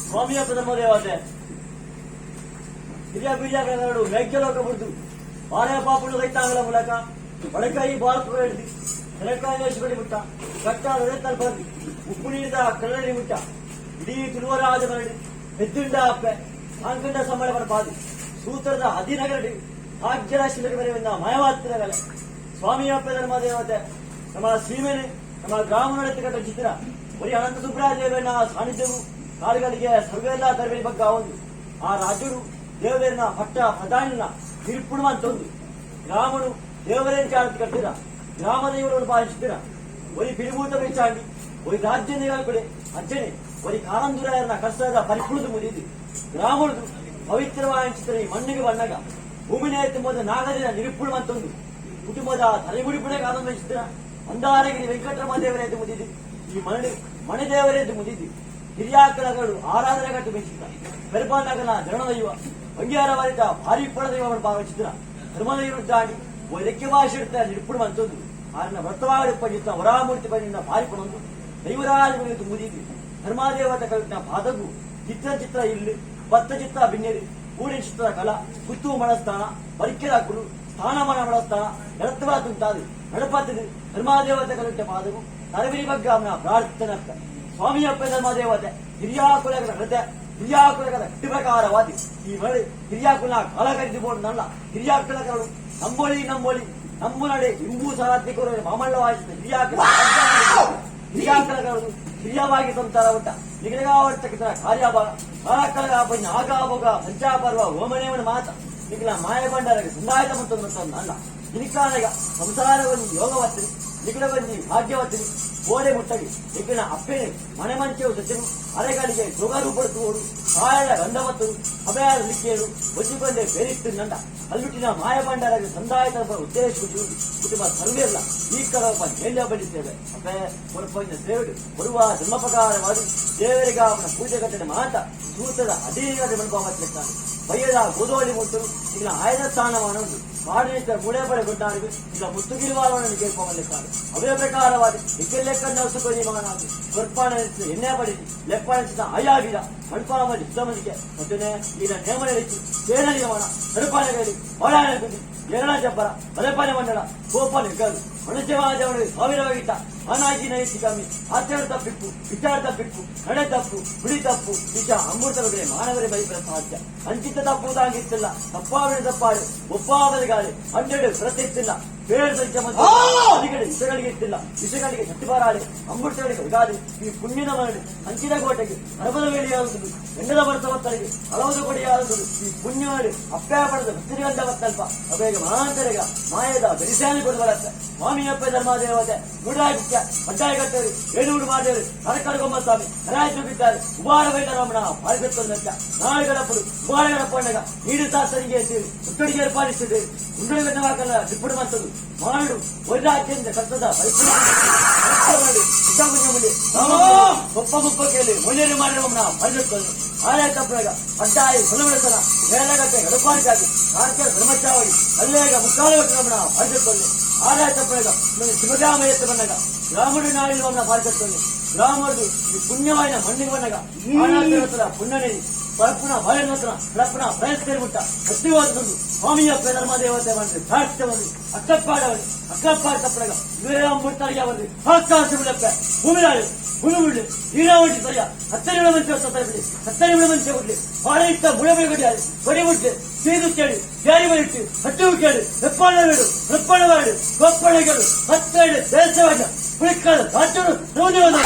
ಸ್ವಾಮಿಯಪ್ಪ ಧರ್ಮದೇವತೆ ಹಿರಿಯ ಬೀಜಗಳು ಮೇಘ್ಯಲೋಕ ಬಿಡ್ದು ಬಾಳೆ ಪಾಪುಳು ರೈತಾಂಗಲ ಮೂಲಕ ಬಡಕಾಯಿ ಬಾಳಕು ಹಿಡಿದು ತೆಲಕಾಯಿ ವೇಷಗಡಿ ಮುಟ್ಟ ಕಟ್ಟಾದ ತಲುಪಿ ಉಪ್ಪು ನೀಡಿದ ಕಲ್ಲಡಿ ಮುಟ್ಟ ಇಡೀ ತುಳುವರಾಜ ಮರಡಿ ಬೆದ್ದುಂಡ ಅಪ್ಪೆ ಆಂಕಂಡ ಸಂಬಳ ಪಾದಿ ಸೂತ್ರದ ಹದಿನಗರಡಿ ಭಾಗ್ಯದ ಶಿಲಕ ಬರೆಯುವ ಮಯವಾತ್ತಿರಗಲೆ ಸ್ವಾಮಿಯಪ್ಪ ಧರ್ಮದೇವತೆ ನಮ್ಮ ಸೀಮೆನೆ ನಮ್ಮ ಗ್ರಾಮ ನಡೆತಕ್ಕಂಥ ಚಿತ್ರ ಬರೀ ಅನಂತ ಸುಬ್ರಾದೇವನ ಸಾನ್ನಿಧ್ಯವು ಕಾಡುಗಳಿಗೆ ಸರ್ವೆಲ್ಲ ತರಬೇತಿ ಬಗ್ಗೆ ಒಂದು ಆ ರಾಜರು ದೇವರೇನ ಪಟ್ಟ ಪ್ರಧಾನಿನ ತಿರುಪುಡುವಂತೊಂದು ಗ್ರಾಮನು ದೇವರೇನು ಚಾಡ್ತಿ ಕಟ್ಟಿರ ಗ್ರಾಮ ದೈವಗಳನ್ನು ಪಾಲಿಸುತ್ತೀರ ಒರಿ ಪಿಡಿಭೂತ ಬೆಚ್ಚಾಂಡಿ ಒರಿ ರಾಜ್ಯ ನಿಗಲ್ಪಡೆ ಅಜ್ಜನೆ ಒರಿ ಕಾರಂದುರಾಯರನ್ನ ಕಷ್ಟದ ಪರಿಪುಳಿದು ಮುರಿದು ಗ್ರಾಮಗಳು ಪವಿತ್ರವಾದ ಚಿತ್ರ ಈ ಮಣ್ಣಿಗೆ ಬಣ್ಣಗ ಭೂಮಿನೇ ತುಂಬದ ನಾಗರಿನ ನಿರುಪುಡುವಂತೊಂದು ಕುಟುಂಬದ ತಲೆಗುಡಿಪುಡೆ ಕಾದಂಬಿಸಿದ್ರ ಮಂದಾರಗಿರಿ ವೆಂಕಟರಮ ದೇವರೆದ್ದು ಮುದಿದ್ದು ಈ ಮಣಿ ದೇವರೆದ್ದು ಮುದಿದ್ದು ಹಿರಿಯಾಕಳಗಳು ಆರಾಧನೆ ಕಟ್ಟು ಬೆಚ್ಚಿದ್ರ ಪೆರ್ಬಾನಗನ ಧರಣದೈವ ಅಂಗೀಕಾರ ವಾರಿತ ಭಾರಿ ಪಡದೈವವನ್ನು ಭಾವಿಸಿದ್ರ ಧರ್ಮದೈವರು ದಾಡಿ ಲೆಕ್ಕ ಭಾಷೆ ಇಡ್ತಾ ನಿರುಪುಡುವಂತೊಂದು ಆರನ್ನ ವ್ರತವಾಗಿ ಪಂಡಿತ ವರಾಮೂರ್ತಿ ಪಂಡಿತ ಭಾರಿಪಡೊಂದು ದೈವರಾಜ ಮುದಿದ್ದು ಧರ್ಮಾದೇವತ ಕವಿನ ಪಾದಗು ಚಿತ್ರ ಇಲ್ಲಿ ಭತ್ತ ಚಿತ್ರ ಬಿನ್ನೇರಿ ಕೂಡಿನ ಚಿತ್ರ ಕಲಾ ಕುತ್ತು ಮನಸ್ಥಾನ ಪರಿಕೆರಾಕುಲು ಸ್ಥಾನಮಾನ ಮನಸ್ಥಾನ ಎಡತ್ತವ ತುಂಟಾದು ನಡಪತ್ತಿದು ಧರ್ಮಾದೇವತೆ ಕಲಿತ ಪಾದವು ತರಬಿರಿ ಬಗ್ಗೆ ಅವನ ಪ್ರಾರ್ಥನೆ ಸ್ವಾಮಿಯಪ್ಪ ಧರ್ಮದೇವತೆ ಹಿರಿಯಾಕುಲಗಳ ಹೃದಯ ಹಿರಿಯಾಕುಲಗಳ ಪ್ರಕಾರವಾದಿ ಈ ಮಳೆ ಹಿರಿಯಾಕುಲ ಕಾಲಕರಿಸಿಕೊಂಡು ನನ್ನ ಹಿರಿಯಾಕುಲಗಳು ನಂಬೋಳಿ ನಮ್ಮ ನಡೆ ಇಂಬೂ ಸಾರಾಧಿಕರು ಮಾಮಲ್ಲವಾಯಿಸಿದ ಹಿರಿಯಾಕುಲಗಳು ಹಿರಿಯವಾಗಿ ಸಂಸಾರ ಉಂಟ ನಿಗಲಗಾವರ್ತಕ್ಕಂಥ ಕಾರ್ಯಭಾಗ ಕಾಲಕಳಗ ಪಂಚ ಆಗಾಭೋಗ ಪಂಚಾಪರ್ವ ಓಮನೇವನ ಮಾತ ನಿಖಿಲ ಮಾಯಬಂಡರಿಗೆ ಸಂದಾಯದ ಮತ್ತು ಅಲ್ಲ ನಿಖಾನಗ ಸಂಸಾರವನ್ನು ಯೋಗವತ್ತಿನಿ ನಿಖಿಲವನ್ನಿ ಭಾಗ್ಯವತ್ತಿನಿ ಗೋಡೆ ಮುಟ್ಟಗಿ ನಿಖಿಲ ಅಪ್ಪೇನೆ ಮನೆ ಮಂಚೆವು ಸಚಿನು ಅರೆಗಳಿಗೆ ಜೋಗರೂಪಡಿಸುವೋಡು ಕಾಯದ ಗಂಧವತ್ತರು ಅಭಯಾದ ನಿಕ್ಕೇಳು ಒಚ್ಚಿಕೊಂಡೆ ಬೇರಿತ್ತು ನಂಡ ಅಲ್ಲಿಟ್ಟಿನ ಮಾಯಬಂಡರಿಗೆ ಸಂದಾಯದ ಉದ್ದೇಶಿಸುವುದು ಕುಟುಂಬ ಸರ್ವೇಲ್ಲ ಈ ಕರಪ ಮೇಲ್ಯ ಬಡಿಸ್ತೇವೆ ಅಪ್ಪೆ ಹೊರಪಂಚ ಸೇವೆಡು ಬರುವ ಧರ್ಮಪ್ರಕಾರವಾಗಿ ದೇವರಿಗೆ ಅವನ ಪೂಜೆ ಕಟ್ಟಡ ಮಾತ ಸೂತ್ರದ ಅಧೀನದ ಮನಪಾವತ್ಲೆಕ್ಕಾನೆ ಬಯ್ಯದ ಗೋದೋಳಿ ಮುಟ್ಟು ಈಗ ಆಯ್ದ ಸ್ಥಾನಮಾನವನ್ನು ಮಾಡಿದ ಮೂಳೆ ಪಡೆ ಕೊಟ್ಟಾಡಿದು ಈಗ ಮುತ್ತುಗಿರುವಾರವನ್ನು ಕೇಳ್ಕೊಂಡ್ಲೆಕ್ಕಾನೆ ಅವೇ ಪ್ರಕಾರವಾದ ಲೆಕ್ಕನ್ನು ಸುಖಿ ಮಗನಾಗಿ ಸ್ವರ್ಪಾಣ ಎಣ್ಣೆ ಪಡಿಸಿ ಲೆಪ್ಪಾಣಿಸಿದ ಆಯಾಗಿದ ಮಣ್ಪಾಮಲ್ಲಿ ಸುತ್ತಮದಿಗೆ ಮತ್ತೇ ಈಗ ನೇಮ ನಡೆಸಿ ಸೇನಲಿಗೆ ಮನ ಸರಪಾನಗಳಲ್ಲಿ ಹೊಳಾಣ ಕುದಿ ಎರಡ ಜಬ್ಬರ ಬಲೆಪಾನೆ ಮಂಡಳ ಕೋಪ ನಿರ್ಗರು ಮನುಷ್ಯವಾದವನಿಗೆ ಸಾವಿರವಾಗಿದ್ದ ಅನಾಗಿ ನೈತಿ ಕಮ್ಮಿ ಆಚಾರ ತಪ್ಪಿಪ್ಪು ವಿಚಾರ ತಪ್ಪಿಪ್ಪು ನಡೆ ತಪ್ಪು ಹುಡಿ ತಪ್ಪು ವಿಷ ಅಮೃತ ಬಗ್ಗೆ ಮಾನವರೇ ಬೈಪರ ಸಾಧ್ಯ ಅಂಚಿತ ತಪ್ಪುವುದಾಗಿತ್ತಿಲ್ಲ ತಪ್ಪಾವಣೆ ತಪ್ಪಾಡು ಒಪ್ಪಾವಲಿಗಾಳೆ 12 ಪ್ರತಿಷ್ಠಿಲ್ಲ ಬೇಡ ಸಂಖ್ಯೆ ಮಂದಿಗೆ ವಿಷಗಳಿಗೆ ಇತ್ತಿಲ್ಲ ವಿಷಗಳಿಗೆ ಶಕ್ತಿಬಾರಾಳೆ ಅಮೃತಗಳಿಗೆ ಉಗಾದಿ ಈ ಪುಣ್ಯದ ಮರಳಿ ಹಂಚಿದ ಕೋಟೆಗೆ ಹರಬದ ವೇಳೆಯಾಗುವುದು ಗಂಡದ ಬರ್ತವತ್ತರಿಗೆ ಹಲವದ ಕೊಡೆಯಾಗುವುದು ಈ ಪುಣ್ಯವಾಡಿ ಅಪ್ಪಾಯ ಪಡೆದ ಭಕ್ತಿಗಂಧ ಬತ್ತಲ್ಪ ಅವೇಗ ಮಹಾಂತರಿಗ ಮಾಯದ ಬೆರಿಸಾನಿ ಕೊಡುವರತ್ತ ಸ್ವಾಮಿಯಪ್ಪ ಧರ್ಮದೇವತೆ ಮೂಡಾಗಿತ್ಯ ಬಡ್ಡಾಯ ಕಟ್ಟರು ಏಳೂರು ಮಾಡಿದರು ಕರಕಡಗೊಮ್ಮ ಸ್ವಾಮಿ ಹರಾಜು ಬಿದ್ದಾರೆ ಉಬಾರ ವೈದ್ಯರಮಣ ಪಾಲಿಸುತ್ತಂತ ನಾಳೆಗಡಪಡು ಉಬಾರಗಡಪ್ಪಣ್ಣಗ ನೀಡು ತಾಸರಿಗೆ ಅಂತೇಳಿ ಒಟ್ಟಡಿಗೆ ಏರ್ಪಾಡಿಸಿದ್ದೇವೆ ಉಂಡಳಿಗನ್ನ ಹಾಕಲ್ಲ ಟಿಪ್ಪಡು ಮತ್ತದು ಮಾಡು ಒಂದು ರಾಜ್ಯದಿಂದ ಕರ್ತದ ಮಾಡಿ ಒಪ್ಪ ಮುಪ್ಪ ಕೇಳಿ ಮೊಯ್ಯರಿ ಮಾಡಿರಮಣ ಪಾಲಿಸುತ್ತದೆ ಆಲಯ ತಪ್ಪನಾಗ ಅಡ್ಡಾಯಿ ಹೊಲವೆಳತನ ಮೇಲಗಟ್ಟೆ ಗಡಪಾಡಿಗಾಗಿ ಕಾರ್ಯ ಧರ್ಮಚಾವಡಿ ಅಲ್ಲೇಗ ಮುಕ್ಕಾಲಗಟ್ಟರಮಣ ಪಾಲಿಸುತ್ತದೆ ಆಲಯ ತಪ್ಪನಾಗ ಶಿವರಾಮ ಎತ್ತ ಬಂದಾಗ ಗ್ರಾಮಡು ನಾಡಿಲ್ವನ್ನ ಪಾಲಿಸುತ್ತದೆ ಗ್ರಾಮದು ಈ ಪುಣ್ಯವಾಯಿನ ಮಣ್ಣಿಗೆ ಬಂದಾಗ ಆನಾತರ ಪುಣ್ಯನೇ ಪರಪುನ ಭಯನತ್ರ ಪ್ರಪುನ ಪ್ರಯತ್ನ ಮುಟ್ಟ ಪ್ರತಿವಾದಕೊಂಡು ಸ್ವಾಮಿಯಪ್ಪ ಧರ್ಮದೇವತೆ ಬಂದ್ರೆ ಸಾಕ್ಷ್ಯ ಬಂದ್ರಿ ಅಕ್ಕಪ್ಪಾಡವರಿ ಅಕ್ಕಪ್ಪಾಡ ತಪ್ಪನಾಗ ಮುಡ್ತಾರಿಗೆ ಅವರಿಗೆ ಆಕಾಶ ಬಿಡಪ್ಪ ಭೂಮಿರಾಳಿ ಹುಳುಬಿಡ್ಲಿ ನೀರಾವಳಿ ಸರಿಯ 10 ಮಂಚೆ ಬಿಡಿ 10 ಮಂಚೆ ಬಿಡ್ಲಿ ಬಾಳೆ ಇಟ್ಟ ಮುಳಬೆ ಗಡಿಯಾలి ಬಡಿ ಬಿಡ್ಲಿ ಸೀದು ಕೇಳಿ ಜಾರಿ ಬರಿಟ್ಟು ಹಟ್ಟು ಕೇಳಿ ಹೆಪ್ಪಾಳಬೇಡು ಹೆಪ್ಪಾಳಬೇಡು ಗೊಪ್ಪಳೆಗಳು 17 ದೇಶವಾದ ಹುಳಿಕಾಲ ರಾಜ್ಯರು ನೋಡಿರೋದು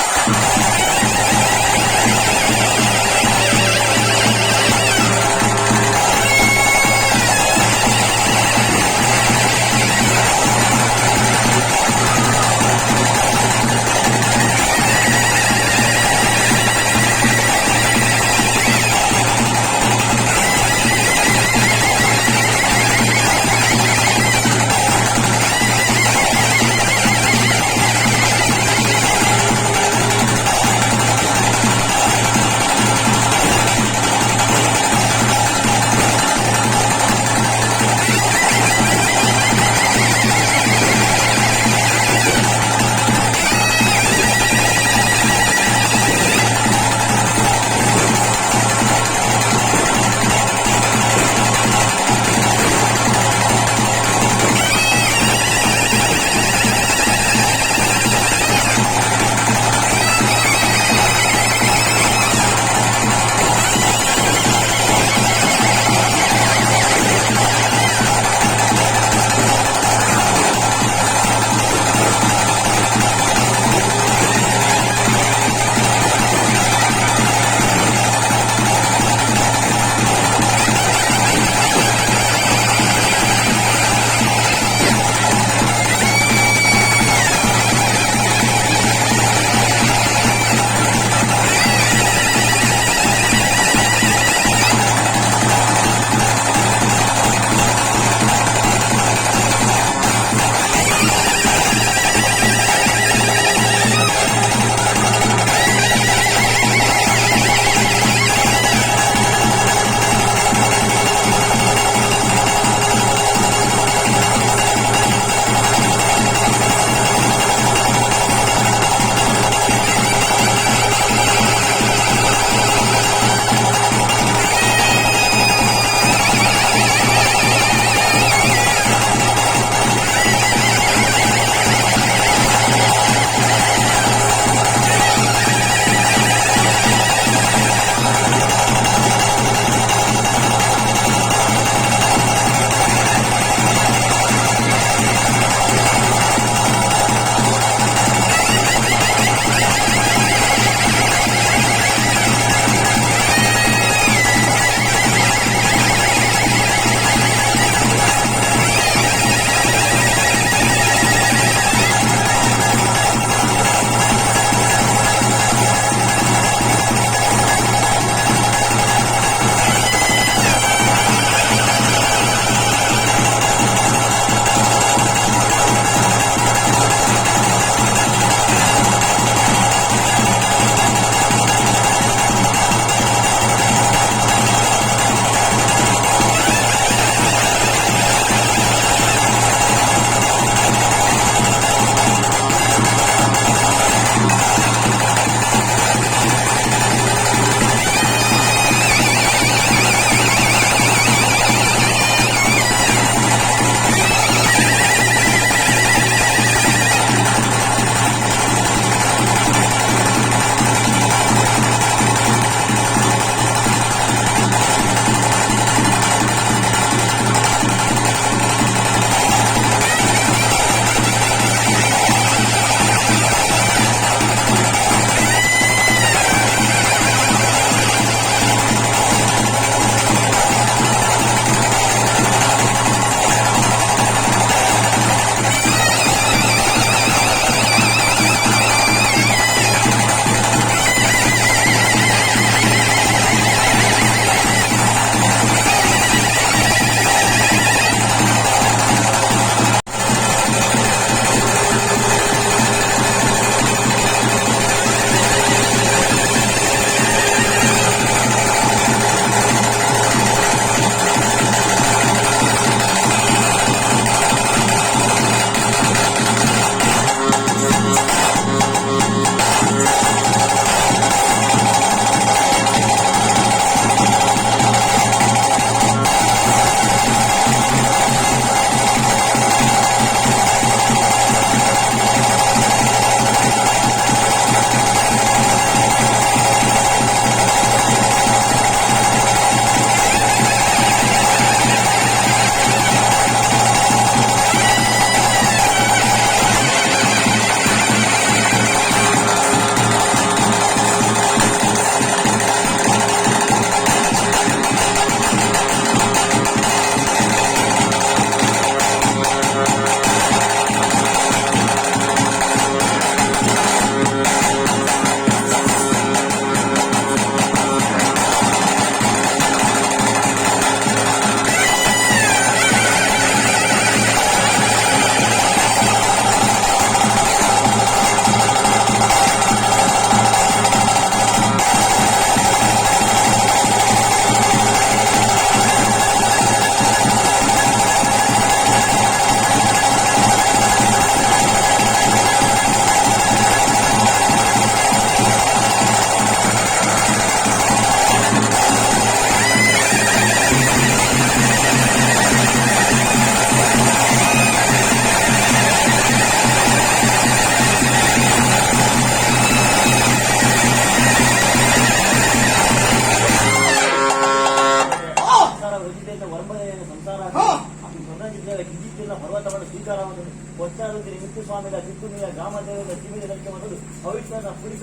ಪೂಜೆಯನ್ನು ಪರ್ವತವನ್ನು ಸ್ವೀಕಾರ ಮಾಡುವುದು ಕೊಚ್ಚಾರುದ್ರಿ ಮಿತ್ತು ಸ್ವಾಮಿಗಳ ಕಿತ್ತುನಿಯ ಗ್ರಾಮದೇವದ ಜೀವಿತ ಗಳಿಕೆ ಮಾಡುವುದು ಪವಿತ್ರ ಪುಡಿಕ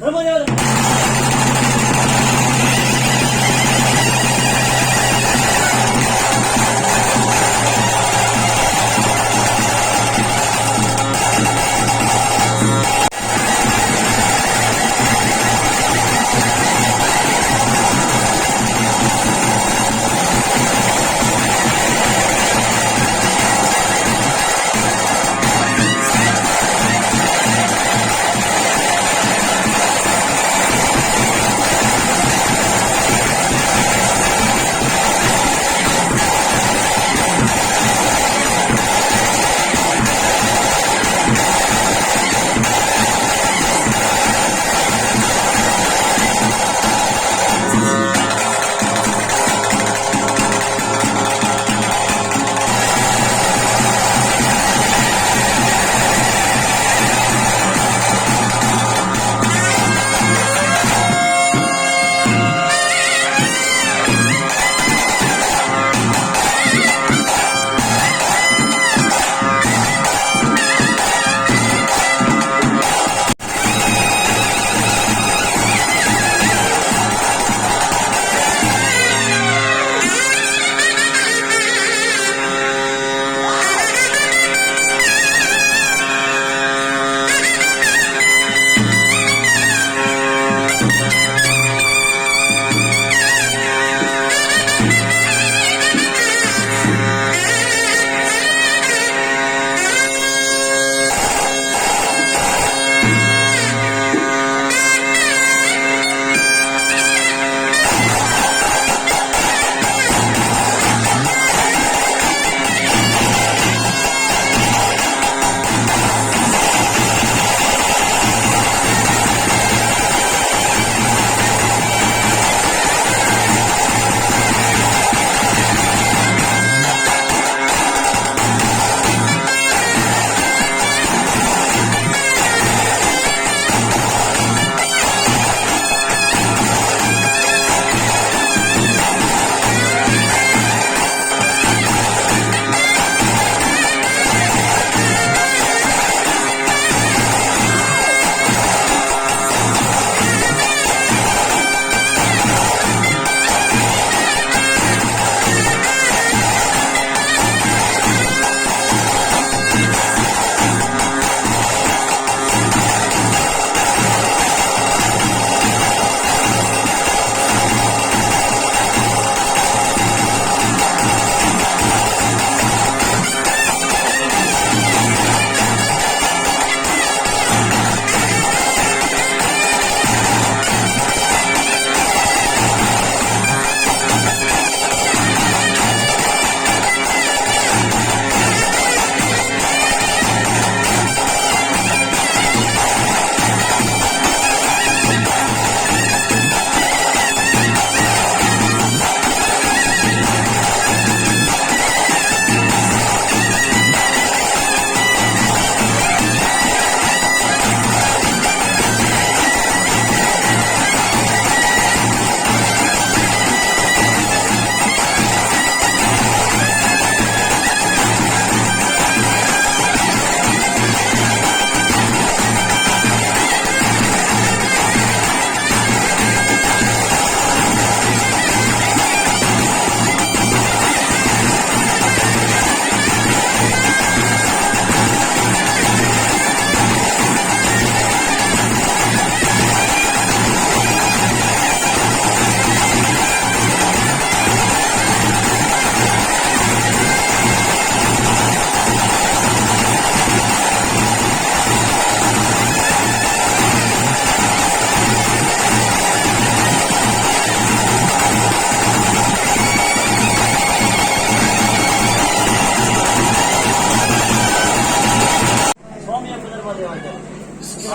ಧರ್ಮದೇವರ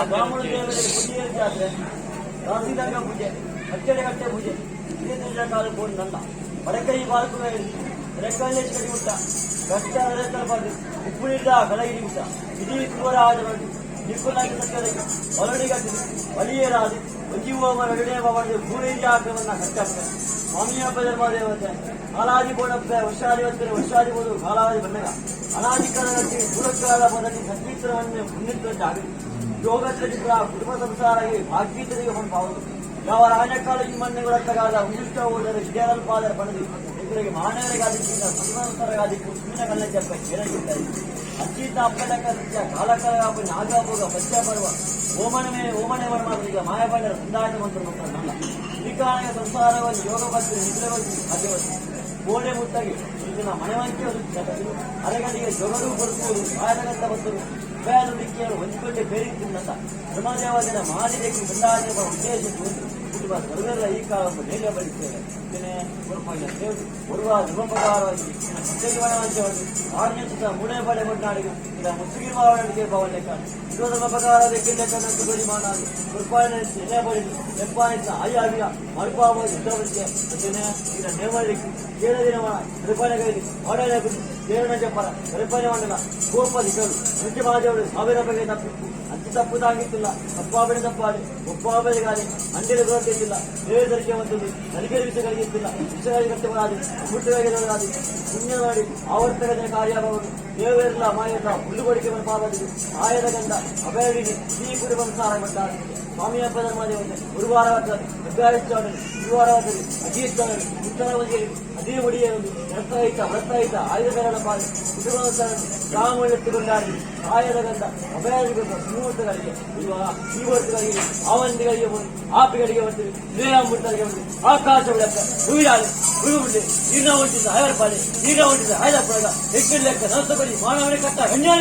ಬ್ರಾಹ್ಮಣ ದೇವರಿಗೆ ಪೂಜೆ ಜಾತ್ರೆ ರಾಸಿದಂಗ ಪೂಜೆ ಅಚ್ಚಡೆಗಟ್ಟೆ ಪೂಜೆ ಇದೇ ಕಾಲ ಬೋನ್ ನಂದ ವಡಕೈ ಬಾಲ್ಕು ರೆಕ್ಕಲ್ಲೇ ಕಡಿ ಮುಟ್ಟ ಗಟ್ಟ ರೆಕ್ಕಲ್ ಬಾರ್ದು ಉಪ್ಪುಳಿದ್ದ ಕಲಗಿರಿ ಮುಟ್ಟ ಇಡೀ ಕುವರ ಆಜಬಂದು ನಿಕ್ಕುಲಾಗಿ ಸಕ್ಕರೆಗೆ ಒಲಡಿಗಟ್ಟಿದೆ ಒಲಿಯರಾದು ಒಂಜೀವ ಮರಗಡೆ ಬಾಬಾಡಿ ಭೂಮಿಗೆ ಆಕ್ರಮಣ ಕಟ್ಟಾಗ್ತದೆ ಸ್ವಾಮಿಯ ಧರ್ಮದೇವತೆ ಕಾಲಾದಿ ಬೋಡಪ್ಪ ವರ್ಷಾಧಿವತ್ತರೆ ವರ್ಷಾಧಿಬೋದು ಕಾಲಾದಿ ಬಂದಾಗ ಅನಾದಿ ಕಾಲದಲ್ಲಿ ಪುರಸ್ಕಾರ ಪದಕ್ಕೆ ಸಂಕೀರ್ತನವನ್ನು ಮುನ್ನಿಟ್ಟಂತಾಗಲಿ ಯೋಗಚರಿತ್ರ ಕುಟುಂಬ ಸಂಸಾರಕ್ಕೆ ಭಾಗ್ಯತೆಗೆ ಹೊಂದಾವುದು ಯಾವ ರಾಜಕಾಲ ಈ ಮಣ್ಣುಗಳತ್ತಾಗಾದ ಉಂಟ ಹೋದರೆ ವಿದ್ಯಾರಲ್ಪಾದರ ಪಡೆದು ಇವರಿಗೆ ಮಹಾನಗರಗಾದಿಕ್ಕಿಂತ ಸಂಸಾರಗಾದಿಕ್ಕೂ ಸುಮ್ಮನೆ ಕಲ್ಲಜ್ಜಪ್ಪ ಕೇಳಿದ್ದಾರೆ ಅಚ್ಚಿತ ಅಪ್ಪಲಕ ಕಾಲಕಾಲ ನಾಗಭೋಗ ಪಂಚಪರ್ವ ಓಮನೆ ವರ್ಮಾದರಿಗೆ ಮಾಯಬಂಡರ ಸಂದಾಯ ಮಂತ್ರ ಮಕ್ಕಳಲ್ಲ ಶ್ರೀಕಾರಣದ ಸಂಸಾರವನ್ನು ಯೋಗಭಕ್ತಿ ನಿದ್ರವತ್ತು ಸಾಧ್ಯವತ್ತು ಗೋಡೆ ಮುತ್ತಗೆ ಇದನ್ನ ಮನೆವಂತೆ ಅರೆಗಡಿಗೆ ಜೊಗಡು ಬರುತ್ತುವುದು ಕಾಯಗಂತ ಬಂದರು ಉಪಯಾದ ದಿಕ್ಕಿಯನ್ನು ಹೊಂದಿಕೊಂಡೆ ಬೇರಿದ್ದಂತ ಧರ್ಮದೇವತೆಯ ಮಾಡಿದಕ್ಕೆ ಸಂದಾಯ ಉದ್ದೇಶ ಕುಟುಂಬ ಸರ್ವೆಲ್ಲ ಈ ಕಾಲವನ್ನು ಮೇಲೆ ಬರುತ್ತೇವೆ ಇದನ್ನೇ ಒರುವ ಧರ್ಮಪ್ರಕಾರವಾಗಿ ಸತ್ಯಜೀವನವಂತವಾಗಿ ಆರ್ಜಿಸಿದ ಮೂಳೆ ಬಳೆ ಮುನ್ನಾಡಿಗೆ ಇದ ಮುಸುಗಿರುವವರಿಗೆ ಭವನಕ್ಕೆ ಇರುವ ಧರ್ಮಪ್ರಕಾರದಕ್ಕಿಂತ ತುಗಡಿ ಮಾಡಾಗಿ ಕೃಪಾಯನಿಸಿ ಎಲೆ ಬಳಿದು ಎಪ್ಪಾಯಿಸ ಆಯಾವಿಯ ಮಲ್ಪಾವಾಗಿ ಯುದ್ಧವರಿಗೆ ಇದನ್ನೇ ಇದರ ನೇಮಳಿಕೆ ಕೇಳದಿನ ಕೃಪಣೆಗೈದು ಆಡಳೆ ಬಿಟ್ಟು ಕೇರಳ ಜಪ್ಪರ ಕೃಪಣೆ ಮಾಡಲ್ಲ ಗೋಪದಿಗಳು ನೃತ್ಯ ಮಾದೇವರು ಸಾವಿರ ಬಗೆ ತಪ್ಪಿತ್ತು ಅತಿ ತಪ್ಪುದಾಗಿತ್ತಿಲ್ಲ ತಪ್ಪಾಬಡಿ ತಪ್ಪಾಡಿ ಒಪ್ಪಾಬಲಿಗಾಲಿ ಅಂಡಿನ ಗುರುತಿಲ್ಲ ದೇವದರ್ಶನ ಬಂದಿದ್ದು ನಲಿಗೆ ವಿಷಯಗಳಿಗಿತ್ತಿಲ್ಲ ವಿಷಯಗಳಿಗೆ ಕಟ್ಟಬಾರದು ಮುಟ್ಟುಗಳಿಗೆ ಪುಣ್ಯ ಮಾಡಿ ಆವರ್ತಕದ ಕಾರ್ಯಭಾವಗಳು ದೇವರೆಲ್ಲ ಮಾಯದ ಹುಲ್ಲುಗೊಡಿಕೆ ಪಾವತಿದು ಆಯದ ಗಂಧ ಅಭಯಡಿಗೆ ಈ ಕುಟುಂಬ ಸಾರ ಬಂದಾದ ಸ್ವಾಮಿಯ ಧರ್ಮದೇವತೆ ಗುರುವಾರವತ್ತರು ಅಭ್ಯಾರಿಸ್ತಾವಣೆ ಗುರುವಾರವತ್ತರು ಅಜೀರ್ತಾವಣೆ ಉತ್ತರವರಿಗೆ ಅದೇ ಒಡಿಯುವುದು ವ್ರತಹಿತ ಆಯುಧಗಳ ಪಾಲು ಕುಟುಂಬ ರಾಮಳೆತ್ತುಕೊಂಡಾಡಿ ಆಯದ ಗಂಧ ಅಭಯದಿಗೊಂಡ ಮುಹೂರ್ತಗಳಿಗೆ ಇರುವ ಈ ಹೊತ್ತುಗಳಿಗೆ ಆವಂದಿಗಳಿಗೆ ಬಂದು ಆಪಿಗಳಿಗೆ ಬರ್ತೀವಿ ಶ್ರೀರಾಮೂರ್ತರಿಗೆ ಬಂದು ಆಕಾಶ ಬೆಳಕ ಹೂವಿಡಾಳೆ ಹುಡುಗುಂಡೆ ನೀರಿನ ಹೊಂಟಿದ್ದ ಹೈದರಪಾಲೆ ನೀರಿನ ಹೊಂಟಿದ್ದ ಹೈದರಪಾಲ ಹೆಚ್ಚಿನ ಲೆಕ್ಕ ನವಸಪಡಿ ಮಾನವನೇ ಕಟ್ಟ ಹೆಣ್ಣೆ